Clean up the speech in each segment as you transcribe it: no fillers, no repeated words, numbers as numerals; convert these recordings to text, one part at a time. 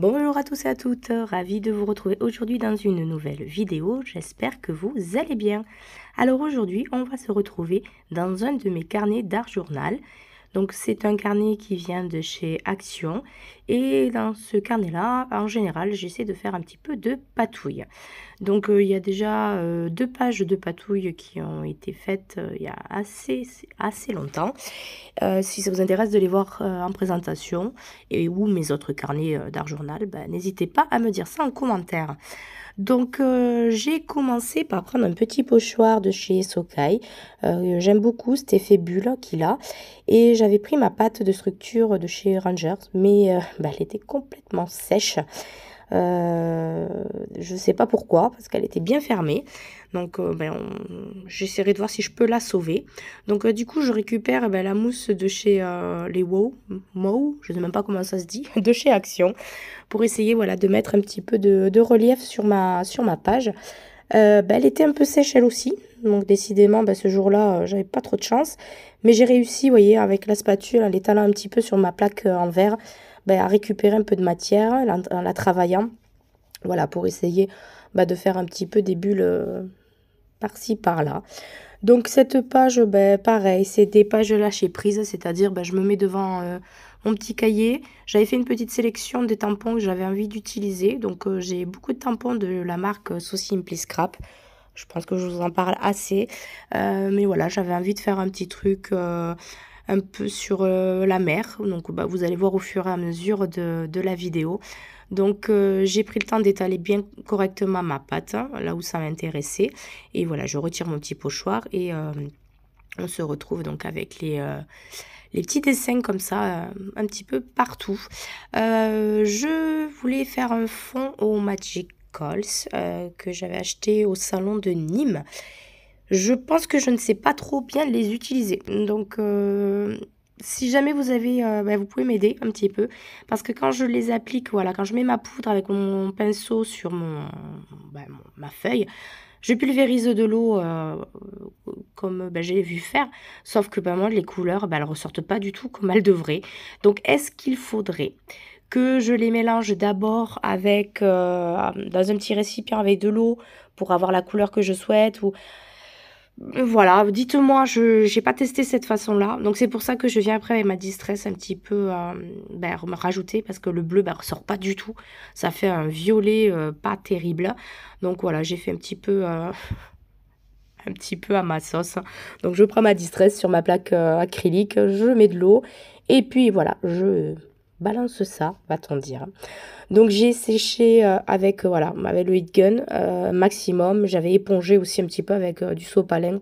Bonjour à tous et à toutes, ravie de vous retrouver aujourd'hui dans une nouvelle vidéo, j'espère que vous allez bien. Alors aujourd'hui, on va se retrouver dans un de mes carnets d'art journal. Donc c'est un carnet qui vient de chez Action et dans ce carnet-là, en général, j'essaie de faire un petit peu de patouille. Donc il y a déjà 2 pages de patouille qui ont été faites, il y a assez longtemps. Si ça vous intéresse de les voir, en présentation et ou mes autres carnets, d'art journal, bah, n'hésitez pas à me dire ça en commentaire. Donc, j'ai commencé par prendre un petit pochoir de chez Socai. J'aime beaucoup cet effet bulle qu'il a et j'avais pris ma pâte de structure de chez Rangers, mais, bah, elle était complètement sèche. Heu, je sais pas pourquoi, parce qu'elle était bien fermée. Donc, j'essaierai de voir si je peux la sauver. Donc, du coup, je récupère, la mousse de chez, les Wow, je sais même pas comment ça se dit, de chez Action, pour essayer, voilà, de mettre un petit peu de relief sur ma page. Elle était un peu sèche elle aussi, donc décidément, ce jour-là, j'avais pas trop de chance. Mais j'ai réussi, vous voyez, avec la spatule, en l'étalant un petit peu sur ma plaque, en verre, à récupérer un peu de matière en la travaillant. Voilà, pour essayer, de faire un petit peu des bulles, par-ci, par-là. Donc cette page, pareil, c'est des pages lâcher prise, c'est-à-dire, je me mets devant, mon petit cahier. J'avais fait une petite sélection des tampons que j'avais envie d'utiliser. Donc, j'ai beaucoup de tampons de la marque, So Simply Scrap. Je pense que je vous en parle assez. Mais voilà, j'avais envie de faire un petit truc, un peu sur, la mer. Donc, vous allez voir au fur et à mesure de la vidéo. Donc, j'ai pris le temps d'étaler bien correctement ma pâte, hein, là où ça m'intéressait. Et voilà, je retire mon petit pochoir et on se retrouve donc avec les petits dessins comme ça, un petit peu partout. Je voulais faire un fond au Magic Calls, que j'avais acheté au salon de Nîmes. Je pense que je ne sais pas trop bien les utiliser. Donc, si jamais vous avez, vous pouvez m'aider un petit peu. Parce que quand je les applique, voilà, quand je mets ma poudre avec mon pinceau sur ma feuille, je pulvérise de l'eau, comme, j'ai vu faire. Sauf que, moi, les couleurs, elles ressortent pas du tout comme elles devraient. Donc, est-ce qu'il faudrait que je les mélange d'abord avec, dans un petit récipient avec de l'eau pour avoir la couleur que je souhaite ou voilà, dites-moi, je j'ai pas testé cette façon-là, donc c'est pour ça que je viens après avec ma distress un petit peu, me rajouter parce que le bleu, ressort pas du tout. Ça fait un violet, pas terrible. Donc voilà, j'ai fait un petit peu, un petit peu à ma sauce. Donc je prends ma distress sur ma plaque, acrylique, je mets de l'eau et puis voilà, je balance ça, va-t-on dire. Donc j'ai séché, avec, voilà, avec le heat gun, maximum. J'avais épongé aussi un petit peu avec, du sopalin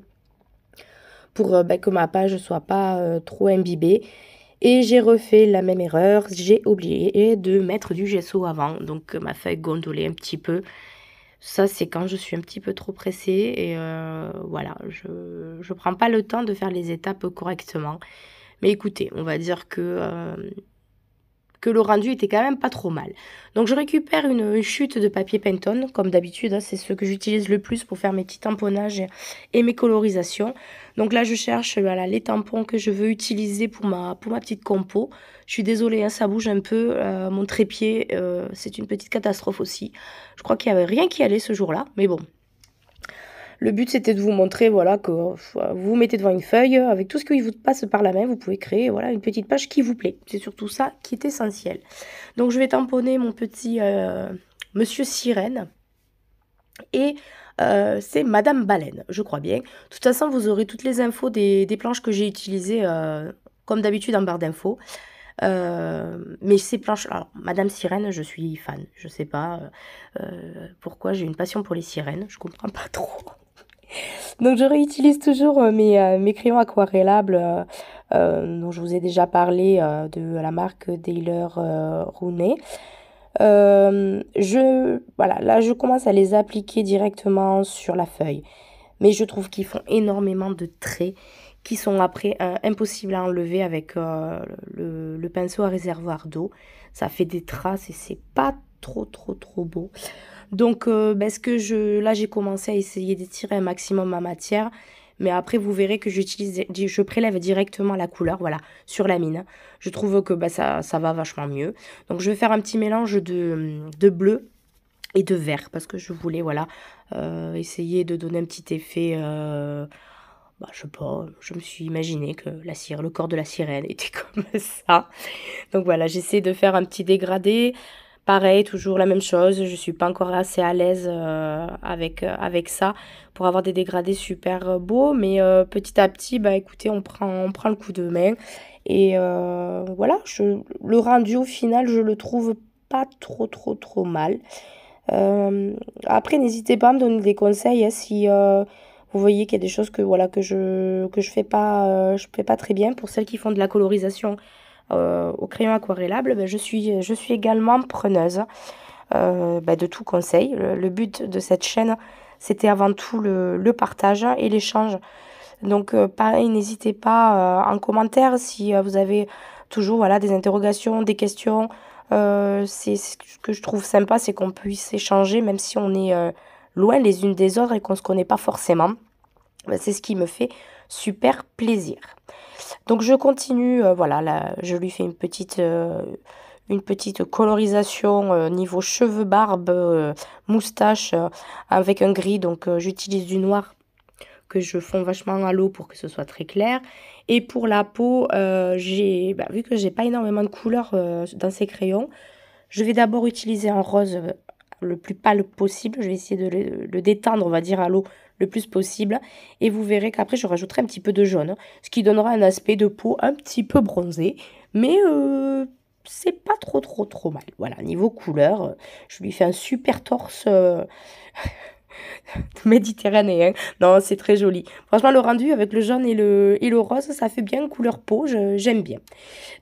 pour, que ma page soit pas, trop imbibée et j'ai refait la même erreur. J'ai oublié de mettre du gesso avant, donc ma feuille gondolait un petit peu. Ça, c'est quand je suis un petit peu trop pressée et voilà, je prends pas le temps de faire les étapes correctement. Mais écoutez, on va dire que le rendu était quand même pas trop mal. Donc je récupère une chute de papier Pantone, comme d'habitude, hein, c'est ce que j'utilise le plus pour faire mes petits tamponnages et mes colorisations. Donc là, je cherche voilà, les tampons que je veux utiliser pour ma petite compo. Je suis désolée, hein, ça bouge un peu. Mon trépied, c'est une petite catastrophe aussi. Je crois qu'il n'y avait rien qui allait ce jour-là, mais bon, le but, c'était de vous montrer, voilà, que vous vous mettez devant une feuille, avec tout ce qui vous passe par la main, vous pouvez créer, voilà, une petite page qui vous plaît. C'est surtout ça qui est essentiel. Donc, je vais tamponner mon petit Monsieur Sirène et c'est Madame Baleine, je crois bien. De toute façon, vous aurez toutes les infos des planches que j'ai utilisées, comme d'habitude en barre d'infos. Mais ces planches, alors Madame Sirène, je suis fan. Je sais pas pourquoi j'ai une passion pour les sirènes, je comprends pas trop. Donc je réutilise toujours, mes crayons aquarellables, dont je vous ai déjà parlé, de la marque Daler, Rooney. Voilà, là je commence à les appliquer directement sur la feuille. Mais je trouve qu'ils font énormément de traits qui sont après, impossibles à enlever avec, le pinceau à réservoir d'eau. Ça fait des traces et c'est pas trop, trop, trop beau. Donc, ce que là, j'ai commencé à essayer d'étirer un maximum ma matière. Mais après, vous verrez que je prélève directement la couleur, voilà, sur la mine. Je trouve que bah, ça va vachement mieux. Donc, je vais faire un petit mélange de bleu et de vert parce que je voulais, voilà, essayer de donner un petit effet... bah, je sais pas, je me suis imaginé que le corps de la sirène était comme ça. Donc voilà, j'essaie de faire un petit dégradé. Pareil, toujours la même chose. Je suis pas encore assez à l'aise avec ça pour avoir des dégradés super beaux. Mais petit à petit, bah écoutez, on prend le coup de main. Et voilà, le rendu au final, je le trouve pas trop mal. Euh, Après, n'hésitez pas à me donner des conseils hein, si vous voyez qu'il y a des choses que je fais pas très bien. Pour celles qui font de la colorisation au crayon aquarellable, ben, je suis également preneuse ben, de tout conseil. Le but de cette chaîne, c'était avant tout le partage et l'échange. Donc, pareil, n'hésitez pas en commentaire si vous avez toujours voilà, des interrogations, des questions. Ce que je trouve sympa, c'est qu'on puisse échanger, même si on est loin les unes des autres et qu'on ne se connaît pas forcément. Ben, c'est ce qui me fait super plaisir. Donc je continue, voilà, là, je lui fais une petite colorisation niveau cheveux, barbe, moustache avec un gris. Donc j'utilise du noir que je fonds vachement à l'eau pour que ce soit très clair. Et pour la peau, vu que j'ai pas énormément de couleurs dans ces crayons, je vais d'abord utiliser un rose le plus pâle possible. Je vais essayer de le détendre, on va dire, à l'eau le plus possible. Et vous verrez qu'après, je rajouterai un petit peu de jaune, ce qui donnera un aspect de peau un petit peu bronzé. Mais c'est pas trop mal. Voilà, niveau couleur, je lui fais un super torse méditerranéen. Non, c'est très joli. Franchement, le rendu avec le jaune et le rose, ça fait bien couleur peau. J'aime bien.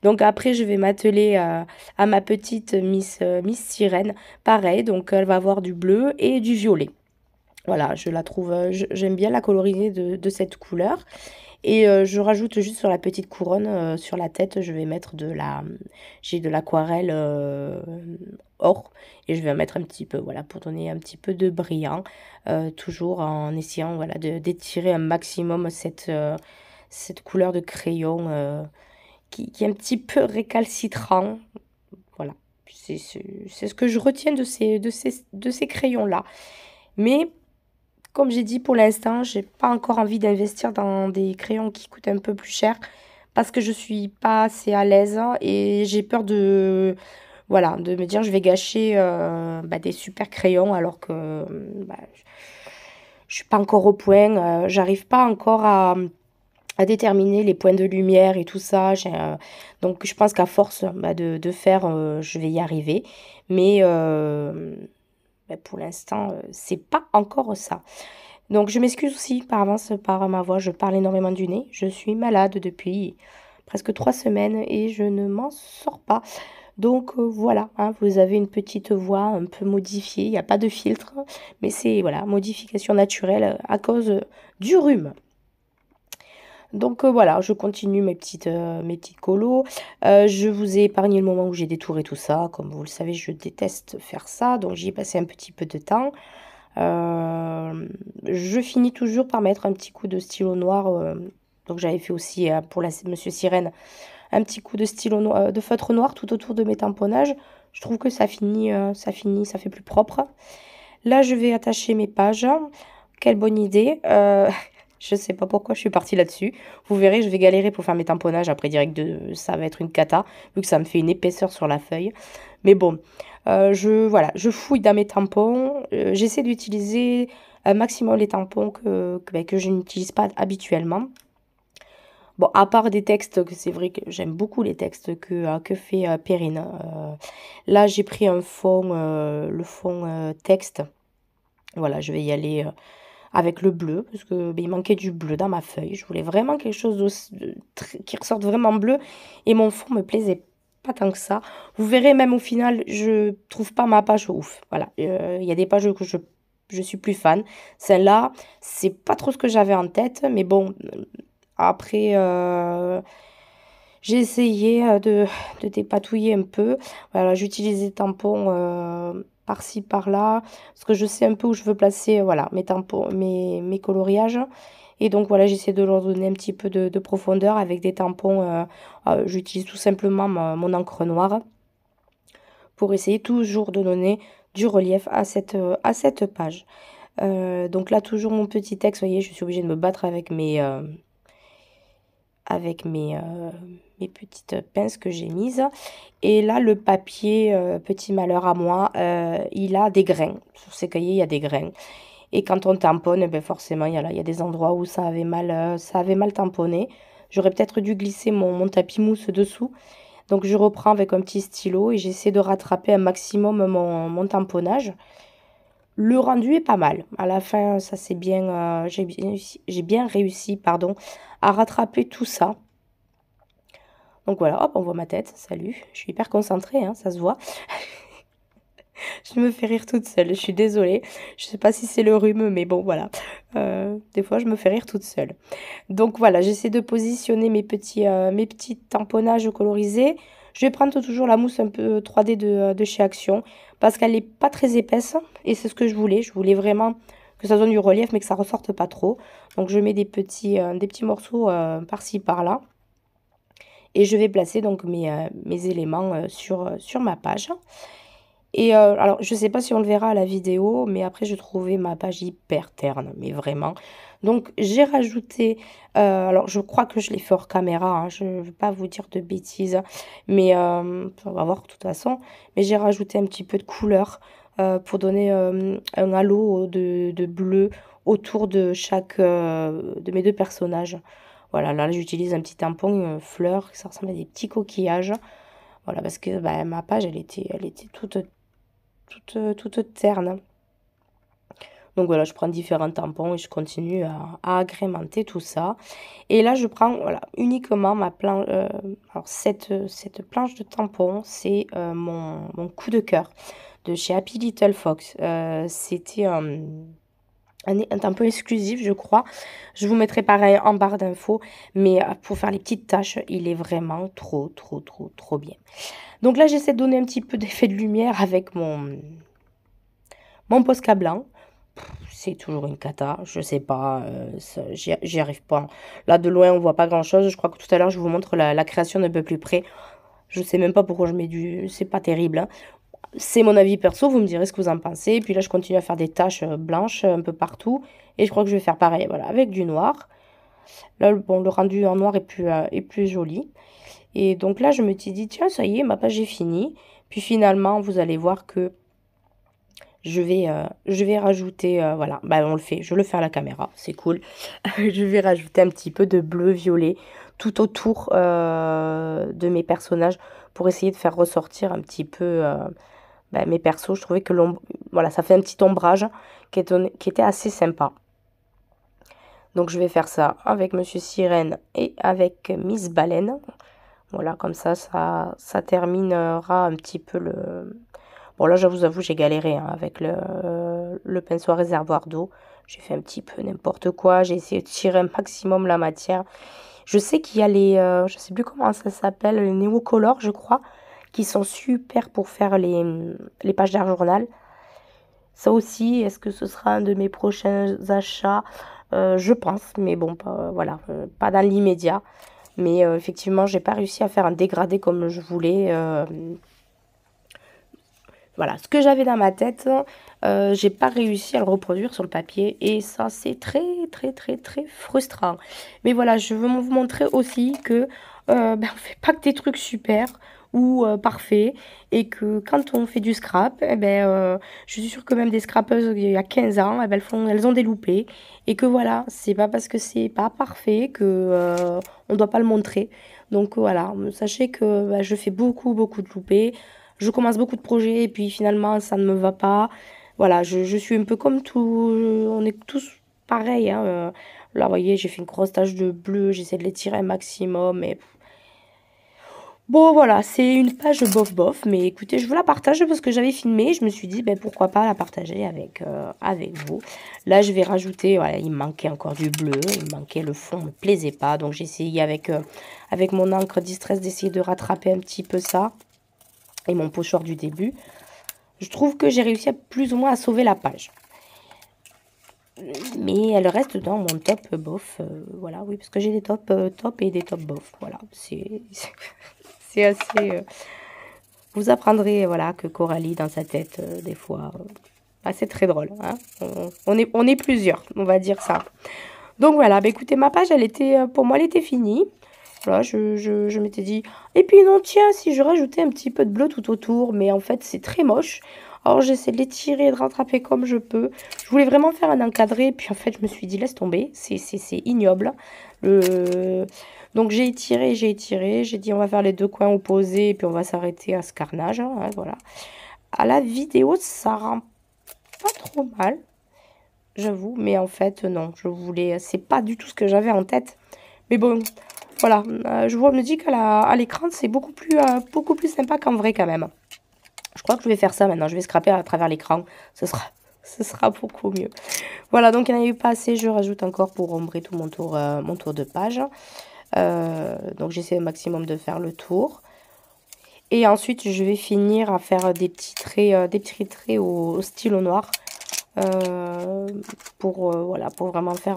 Donc après, je vais m'atteler à ma petite Miss Sirène. Pareil, donc elle va avoir du bleu et du violet. Voilà, je la trouve, j'aime bien la coloriser de cette couleur. Et je rajoute juste sur la petite couronne, sur la tête, je vais mettre j'ai de l'aquarelle or. Et je vais en mettre un petit peu, voilà, pour donner un petit peu de brillant. Toujours en essayant, voilà, d'étirer un maximum cette couleur de crayon qui est un petit peu récalcitrant. Voilà, c'est ce que je retiens de ces crayons-là. Mais comme j'ai dit pour l'instant, j'ai pas encore envie d'investir dans des crayons qui coûtent un peu plus cher parce que je suis pas assez à l'aise et j'ai peur voilà, de me dire je vais gâcher bah, des super crayons alors que bah, je suis pas encore au point, j'arrive pas encore à déterminer les points de lumière et tout ça. Donc je pense qu'à force bah, de faire, je vais y arriver. Mais bah, pour l'instant, c'est pas encore ça. Donc je m'excuse aussi par avance par ma voix, je parle énormément du nez. Je suis malade depuis presque 3 semaines et je ne m'en sors pas. Donc voilà, hein, vous avez une petite voix un peu modifiée, il n'y a pas de filtre, mais c'est voilà, modification naturelle à cause du rhume. Donc voilà, je continue mes petites colos. Je vous ai épargné le moment où j'ai détouré tout ça. Comme vous le savez, je déteste faire ça, donc j'y ai passé un petit peu de temps. Je finis toujours par mettre un petit coup de stylo noir. Donc j'avais fait aussi pour la Monsieur Sirène un petit coup de stylo noir, de feutre noir tout autour de mes tamponnages. Je trouve que ça fait plus propre. Là, je vais attacher mes pages. Quelle bonne idée. Je sais pas pourquoi je suis partie là-dessus. Vous verrez, je vais galérer pour faire mes tamponnages. Après, ça va être une cata, vu que ça me fait une épaisseur sur la feuille. Mais bon, voilà, je fouille dans mes tampons. J'essaie d'utiliser un maximum les tampons que je n'utilise pas habituellement. Bon, à part des textes, que c'est vrai que j'aime beaucoup les textes que fait Perrine. Là, j'ai pris le fond texte. Voilà, je vais y aller avec le bleu, parce que il manquait du bleu dans ma feuille. Je voulais vraiment quelque chose qui ressorte vraiment bleu, et mon fond me plaisait pas tant que ça. Vous verrez, même au final, je trouve pas ma page ouf. Voilà, il y a des pages que je suis plus fan. Celle-là, c'est pas trop ce que j'avais en tête, mais bon, après, j'ai essayé de dépatouiller un peu. Voilà, j'utilise des tampons par-ci, par-là, parce que je sais un peu où je veux placer voilà, mes tampons, mes coloriages. Et donc voilà, j'essaie de leur donner un petit peu de profondeur avec des tampons. J'utilise tout simplement mon encre noire pour essayer toujours de donner du relief à cette page. Donc là, toujours mon petit texte, vous voyez, je suis obligée de me battre avec mes petites pinces que j'ai mises. Et là, le papier, petit malheur à moi, il a des grains. Sur ces cahiers, il y a des grains. Et quand on tamponne, eh ben forcément, il y a des endroits où ça avait mal tamponné. J'aurais peut-être dû glisser mon tapis mousse dessous. Donc je reprends avec un petit stylo et j'essaie de rattraper un maximum mon tamponnage. Le rendu est pas mal. À la fin, ça c'est bien, j'ai bien réussi, pardon, à rattraper tout ça. Donc voilà, hop, on voit ma tête. Salut, je suis hyper concentrée, hein, ça se voit. Je me fais rire toute seule, je suis désolée. Je sais pas si c'est le rhume, mais bon, voilà. Des fois, je me fais rire toute seule. Donc voilà, j'essaie de positionner mes petits tamponnages colorisés. Je vais prendre toujours la mousse un peu 3D de chez Action parce qu'elle n'est pas très épaisse et c'est ce que je voulais. Je voulais vraiment que ça donne du relief mais que ça ressorte pas trop. Donc je mets des petits morceaux par-ci par-là et je vais placer donc mes éléments sur ma page. Et alors, je sais pas si on le verra à la vidéo, mais après, je trouvais ma page hyper terne, mais vraiment. Donc, j'ai rajouté, alors je crois que je l'ai fait hors caméra, hein, je ne veux pas vous dire de bêtises, mais on va voir de toute façon. Mais j'ai rajouté un petit peu de couleur pour donner un halo de bleu autour de de mes deux personnages. Voilà, là, j'utilise un petit tampon fleur, ça ressemble à des petits coquillages. Voilà, parce que bah, ma page, elle était toute terne. Donc voilà, je prends différents tampons et je continue à agrémenter tout ça. Et là, je prends voilà, uniquement ma planche. Alors, cette planche de tampons, c'est mon coup de cœur de chez Happy Little Fox. C'était un tampon exclusif, je crois. Je vous mettrai pareil en barre d'infos. Mais pour faire les petites taches, il est vraiment trop, trop, trop, trop bien. Donc là, j'essaie de donner un petit peu d'effet de lumière avec mon Posca blanc. C'est toujours une cata, je sais pas, j'y arrive pas. Là, de loin, on voit pas grand-chose. Je crois que tout à l'heure, je vous montre la création d'un peu plus près. Je sais même pas pourquoi je mets c'est pas terrible, hein. C'est mon avis perso, vous me direz ce que vous en pensez. Et puis là, je continue à faire des taches blanches un peu partout. Et je crois que je vais faire pareil, voilà, avec du noir. Là, bon, le rendu en noir est plus joli. Et donc là, je me suis dit, tiens, ça y est, ma page est finie. Puis finalement, vous allez voir que je vais rajouter, voilà, bah, on le fait, je le fais à la caméra, c'est cool. Je vais rajouter un petit peu de bleu-violet tout autour de mes personnages pour essayer de faire ressortir un petit peu bah, mes persos. Je trouvais que voilà, ça fait un petit ombrage qui était assez sympa. Donc je vais faire ça avec Monsieur Sirène et avec Miss Baleine. Voilà, comme ça terminera un petit peu le... Bon, là, je vous avoue, j'ai galéré hein, avec le pinceau à réservoir d'eau. J'ai fait un petit peu n'importe quoi. J'ai essayé de tirer un maximum la matière. Je sais qu'il y a je sais plus comment ça s'appelle, les Neocolor, je crois, qui sont super pour faire les pages d'art journal. Ça aussi, est-ce que ce sera un de mes prochains achats? Je pense, mais bon, voilà, pas dans l'immédiat. Mais effectivement, j'ai pas réussi à faire un dégradé comme je voulais. Voilà, ce que j'avais dans ma tête, j'ai pas réussi à le reproduire sur le papier. Et ça, c'est très, très, très, très frustrant. Mais voilà, je veux vous montrer aussi que ben, on fait pas que des trucs super ou parfaits. Et que quand on fait du scrap, eh ben, je suis sûre que même des scrapeuses il y a 15 ans, eh ben, elles ont des loupés. Et que voilà, c'est pas parce que c'est pas parfait que on doit pas le montrer. Donc voilà, sachez que ben, je fais beaucoup, beaucoup de loupés. Je commence beaucoup de projets et puis finalement ça ne me va pas. Voilà, je suis un peu comme tout, on est tous pareils, hein. Là, vous voyez, j'ai fait une grosse tache de bleu, j'essaie de l'étirer un maximum. Mais bon, voilà, c'est une page bof-bof. Mais écoutez, je vous la partage parce que j'avais filmé. Je me suis dit, ben, pourquoi pas la partager avec vous. Là, je vais rajouter, voilà, il me manquait encore du bleu. Il me manquait le fond, ne me plaisait pas. Donc, j'ai essayé avec mon encre Distress d'essayer de rattraper un petit peu ça. Et mon pochoir du début. Je trouve que j'ai réussi plus ou moins à sauver la page. mais elle reste dans mon top bof, voilà, oui, parce que j'ai des top top et des top bof, voilà, c'est assez, vous apprendrez, voilà, que Coralie, dans sa tête, des fois, bah, c'est très drôle, hein. On est plusieurs, on va dire ça. Donc voilà, bah, écoutez, ma page, elle était, pour moi, elle était finie. Voilà, je m'étais dit, et puis non, tiens, si je rajoutais un petit peu de bleu tout autour, mais en fait, c'est très moche. Alors, j'essaie de l'étirer et de rattraper comme je peux. Je voulais vraiment faire un encadré, puis en fait, je me suis dit, laisse tomber, c'est ignoble. Donc, j'ai étiré, j'ai dit, on va faire les deux coins opposés, et puis on va s'arrêter à ce carnage, hein, voilà. À la vidéo, ça rend pas trop mal, j'avoue, mais en fait, non, c'est pas du tout ce que j'avais en tête. Mais bon, voilà, je me dis qu'à l'écran, c'est beaucoup plus sympa qu'en vrai quand même. Je crois que je vais faire ça maintenant, je vais scraper à travers l'écran, ce sera beaucoup mieux. Voilà, donc il n'y en a eu pas assez, je rajoute encore pour ombrer tout mon tour de page. Donc j'essaie au maximum de faire le tour. Et ensuite, je vais finir à faire des petits traits au stylo noir. Voilà, pour vraiment faire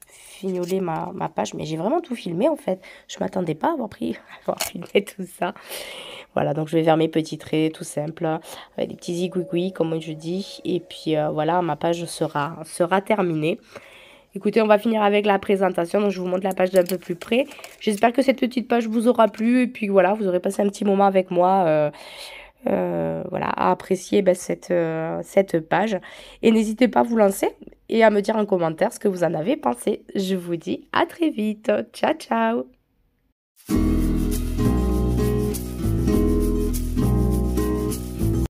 fignoler ma page. Mais j'ai vraiment tout filmé en fait. Je ne m'attendais pas à avoir filmé tout ça. Voilà, donc je vais faire mes petits traits tout simples, avec des petits zigouigouis comme je dis. Et puis voilà, ma page sera terminée. Écoutez, on va finir avec la présentation, donc je vous montre la page d'un peu plus près. J'espère que cette petite page vous aura plu et puis voilà, vous aurez passé un petit moment avec moi voilà, à apprécier cette page. Et n'hésitez pas à vous lancer et à me dire en commentaire ce que vous en avez pensé. Je vous dis à très vite. Ciao, ciao!